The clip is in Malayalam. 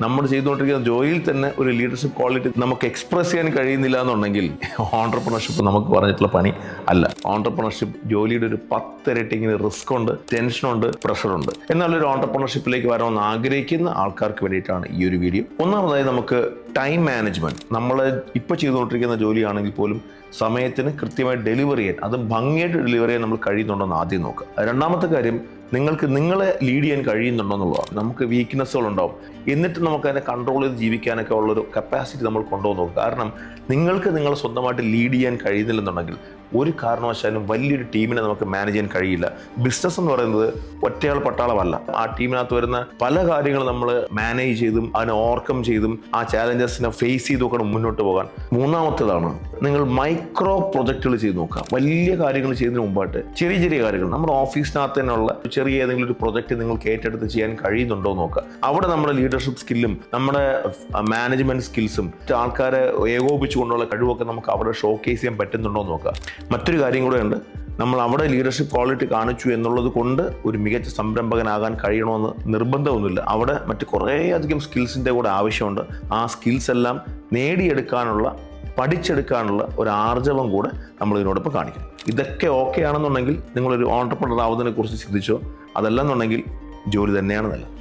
നമ്മൾ ചെയ്തുകൊണ്ടിരിക്കുന്ന ജോലിയിൽ തന്നെ ഒരു ലീഡർഷിപ്പ് ക്വാളിറ്റി നമുക്ക് എക്സ്പ്രസ് ചെയ്യാൻ കഴിയുന്നില്ല എന്നുണ്ടെങ്കിൽ ഓൺട്രപ്രണർഷിപ്പ് നമുക്ക് പറഞ്ഞിട്ടുള്ള പണി അല്ല. ഓൺട്രപ്രണർഷിപ്പ് ജോലിയുടെ ഒരു 10 ഇരട്ടിങ്ങനെ റിസ്ക് ഉണ്ട്, ടെൻഷനുണ്ട്, പ്രഷറുണ്ട്. എന്നാൽ ഒരു ഓൺട്രപ്രണർഷിപ്പിലേക്ക് വരണമെന്ന് ആഗ്രഹിക്കുന്ന ആൾക്കാർക്ക് വേണ്ടിയിട്ടാണ് ഈ ഒരു വീഡിയോ. ഒന്നാമതായി നമുക്ക് ടൈം മാനേജ്മെന്റ്. നമ്മൾ ഇപ്പോൾ ചെയ്തുകൊണ്ടിരിക്കുന്ന ജോലിയാണെങ്കിൽ പോലും സമയത്തിന് കൃത്യമായി ഡെലിവറി ചെയ്യാൻ, അത് ഭംഗിയായിട്ട് ഡെലിവറി ചെയ്യാൻ നമ്മൾ കഴിയുന്നുണ്ടോയെന്ന് ആദ്യം നോക്കുക. രണ്ടാമത്തെ കാര്യം, നിങ്ങൾക്ക് നിങ്ങളെ ലീഡ് ചെയ്യാൻ കഴിയുന്നുണ്ടോ എന്നുള്ളതാണ്. നമുക്ക് വീക്ക്നെസ്സുകൾ ഉണ്ടാവും, എന്നിട്ട് നമുക്ക് അതിനെ കൺട്രോൾ ചെയ്ത് ജീവിക്കാനൊക്കെ ഉള്ളൊരു കപ്പാസിറ്റി നമ്മൾ കൊണ്ടുവന്ന് നോക്കുക. കാരണം നിങ്ങൾക്ക് നിങ്ങളെ സ്വന്തമായിട്ട് ലീഡ് ചെയ്യാൻ കഴിയുന്നില്ലെന്നുണ്ടെങ്കിൽ ഒരു കാരണവശാലും വലിയൊരു ടീമിനെ നമുക്ക് മാനേജ് ചെയ്യാൻ കഴിയില്ല. ബിസിനസ് എന്ന് പറയുന്നത് ഒറ്റയാൾ പട്ടാളമല്ല. ആ ടീമിനകത്ത് വരുന്ന പല കാര്യങ്ങളും നമ്മൾ മാനേജ് ചെയ്തും അതിനെ ഓവർകം ചെയ്തും ആ ചാലഞ്ചസിനെ ഫേസ് ചെയ്ത് നോക്കണം മുന്നോട്ട് പോകാൻ. മൂന്നാമത്തേതാണ്, നിങ്ങൾ മൈക്രോ പ്രൊജക്റ്റുകൾ ചെയ്ത് നോക്കുക. വലിയ കാര്യങ്ങൾ ചെയ്യുന്നതിന് മുമ്പായിട്ട് ചെറിയ ചെറിയ കാര്യങ്ങൾ നമ്മുടെ ഓഫീസിനകത്ത് തന്നെയുള്ള ചെറിയ ഏതെങ്കിലും ഒരു പ്രൊജക്റ്റ് നിങ്ങൾക്ക് ഏറ്റെടുത്ത് ചെയ്യാൻ കഴിയുന്നുണ്ടോ നോക്കുക. അവിടെ നമ്മുടെ ലീഡർഷിപ്പ് സ്കില്ലും നമ്മുടെ മാനേജ്മെന്റ് സ്കിൽസും ആൾക്കാരെ ഏകോപിച്ചുകൊണ്ടുള്ള കഴിവൊക്കെ നമുക്ക് അവിടെ ഷോക്കേസ് ചെയ്യാൻ പറ്റുന്നുണ്ടോ നോക്കുക. മറ്റൊരു കാര്യം കൂടെ ഉണ്ട്, നമ്മൾ അവിടെ ലീഡർഷിപ്പ് ക്വാളിറ്റി കാണിച്ചു എന്നുള്ളത് കൊണ്ട് ഒരു മികച്ച സംരംഭകനാകാൻ കഴിയണമെന്ന് നിർബന്ധമൊന്നുമില്ല. അവിടെ മറ്റ് കുറേയധികം സ്കിൽസിൻ്റെ കൂടെ ആവശ്യമുണ്ട്. ആ സ്കിൽസ് എല്ലാം നേടിയെടുക്കാനുള്ള, പഠിച്ചെടുക്കാനുള്ള ഒരു ആർജവം കൂടെ നമ്മൾ ഇതിനോടൊപ്പം കാണിക്കണം. ഇതൊക്കെ ഓക്കെ ആണെന്നുണ്ടെങ്കിൽ നിങ്ങളൊരു ഓൺട്രപ്രണർ ആവുന്നതിനെ കുറിച്ച് ചിന്തിച്ചോ. അതല്ലെന്നുണ്ടെങ്കിൽ ജോലി തന്നെയാണ് നല്ലത്.